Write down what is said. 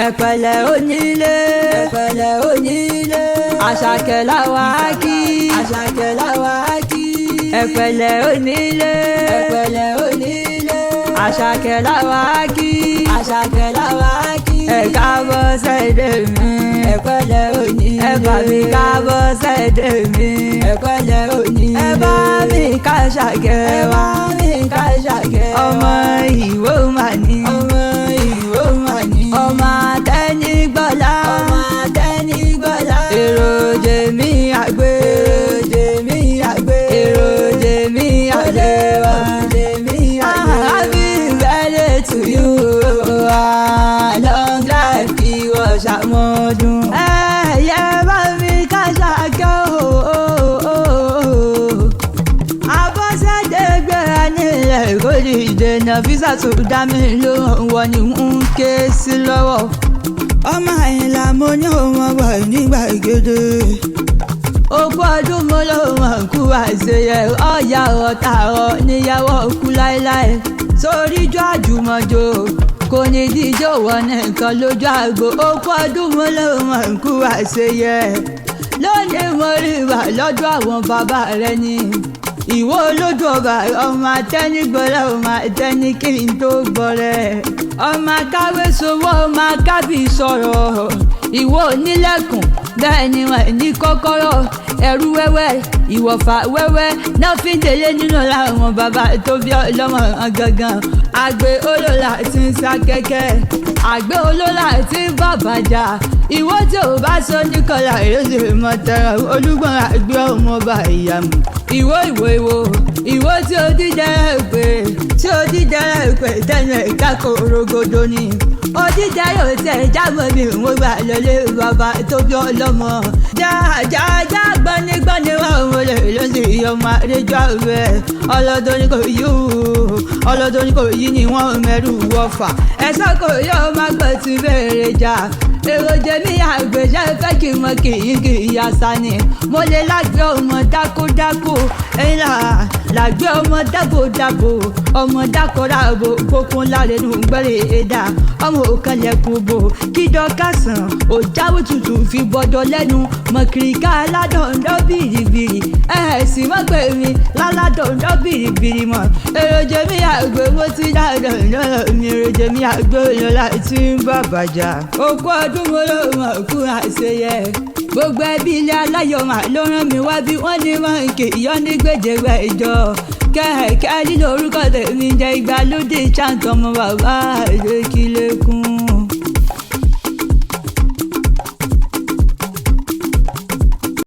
ẹ̀pẹ̀lẹ́ onílé ẹ̀pẹ̀lẹ́ onílé Àṣàkẹ́ làwa kí Àṣàkẹ́ làwa kí ẹ̀pẹ̀lẹ́ onílé ẹ̀pẹ̀lẹ́ onílé Àṣàkẹ́ làwa kí Àṣàkẹ́ làwa kí ẹ káàbọ̀ sẹ́dẹ̀ mi ẹ̀pẹ̀lẹ́ onílé ẹ bá mi káàbọ̀ sẹ́dẹ̀ mi ẹ̀pẹ̀lẹ́ onílé ẹ bá mi ká Àṣàkẹ́ ẹ bá mi ká Àṣàkẹ́ ọmọ Ìwó mà ní ọmọ Ìwó mà ní ọmọ Àtẹnigbọ́lá ọmọ Àtẹnigbọ́lá èrò jèmí àgbé èrò jèmí àgbé èrò jèmí àgbé wá jèmí àgbé happy birthday to you long life kí wọ́n ṣàmọ́dún ẹ̀yẹ bá mi ká Àṣàkẹ́ Abọ́sẹ̀dé gbéra nílẹ̀ kó dìde Nàfísà tó dá mi lóhùn wọ́n ni ń ké sí lọ́wọ́ ọmọ Àyìnlá mo ní òun ọgbà nígbà ìgédé ogún ọdún mo lóun kú àṣeyẹ ọ̀yà ọ̀tàrọ̀ níyàwó kú láéláé sóríjó àjùmọ̀jò kò ní díjó wọ nìkan lójú àgbo ogún ọdún mo lóun kú àṣeyẹ lónìí mo rí wà lọ́dọ̀ àwọn bàbá rẹ ni Ìwó olódò ọba ọmọ Àtẹnigbọ́lá ọmọ Àtẹni kí n tó gbọ́rẹ́ ọmọ akáwé sowó ọmọ akábì sọ̀rọ̀ Ìwó onílẹ̀kùn bẹ́ẹ̀ ni wọ́n ní kọ́kọ́rọ́ ẹrú wẹ́wẹ́ ìwọ̀fà wẹ́wẹ́ náà fi ń délé nínú làwọn bàbá tó bí ọlọ́mọ gangan àgbẹ̀ olólà ti ń sá kẹ́kẹ́ àgbẹ̀ olólà ti ń bàbàjà Ìwó tí ò bá sọ ní kọlà èyí mọ tẹrọ Olúgbọ̀n àgbẹ̀ ọmọọba ìyàmù Ìwó Ìwó tí ó dídẹ pé tí ó dídẹ pé tẹnu ẹ̀ka korogodo ni ó dídẹ yóò tẹ jábọ̀ mi ń gbà lọlé bàbá tó bí ọlọ́mọ jájájá gbanigbani wà wọlé lọ́sẹ̀ ìyọ̀mọ àdéjọ́ rẹ̀ ọlọ́dún kò yí ni wọ́n mẹ́rù wọ́fà ẹ̀sọ́ kò yọ ọmọ gbọ́ ti bẹ̀rẹ̀ jà èrò jẹ́mi àgbẹ̀jẹ́ fẹ́ kí n mọ kì í yasa ni mo lè lágbé ọmọ dákúdákú ẹ̀yìn làgbé ọmọ dábòdábò ọmọ dákọ̀dábò kókún láre nù gbẹ́rẹ̀ ẹ̀dá ọmọ òkànlẹ̀kùn bò kíjọ kásán òjáwé tutù fi bọ́dọ̀ lẹ́nu mọ̀kìrìkà aládọ̀ndọ́ bìrìbìrì sì mọ́ pé mi láládọ̀ndọ́ bìrìbìrì mọ̀ èrò jẹ́mi àgbẹ̀ mo ti dáadọ̀ lọ́rọ̀ mi èrò jẹ́mi àgbẹ̀ olóla ti ń bàbàjà òkú ọdún mo ló mọ̀ kú àṣeyẹ gbogbo ẹbí ilé aláyọ̀ mà ló rán mi wá bí wọ́n ní wọ́n ń ké ìyọ́ ní gbèdégbè ìjọ kẹ̀kẹ́ lílo orúkọ tèmi jẹ́ ìgbàlódé chant ọmọ bàbá àdókè.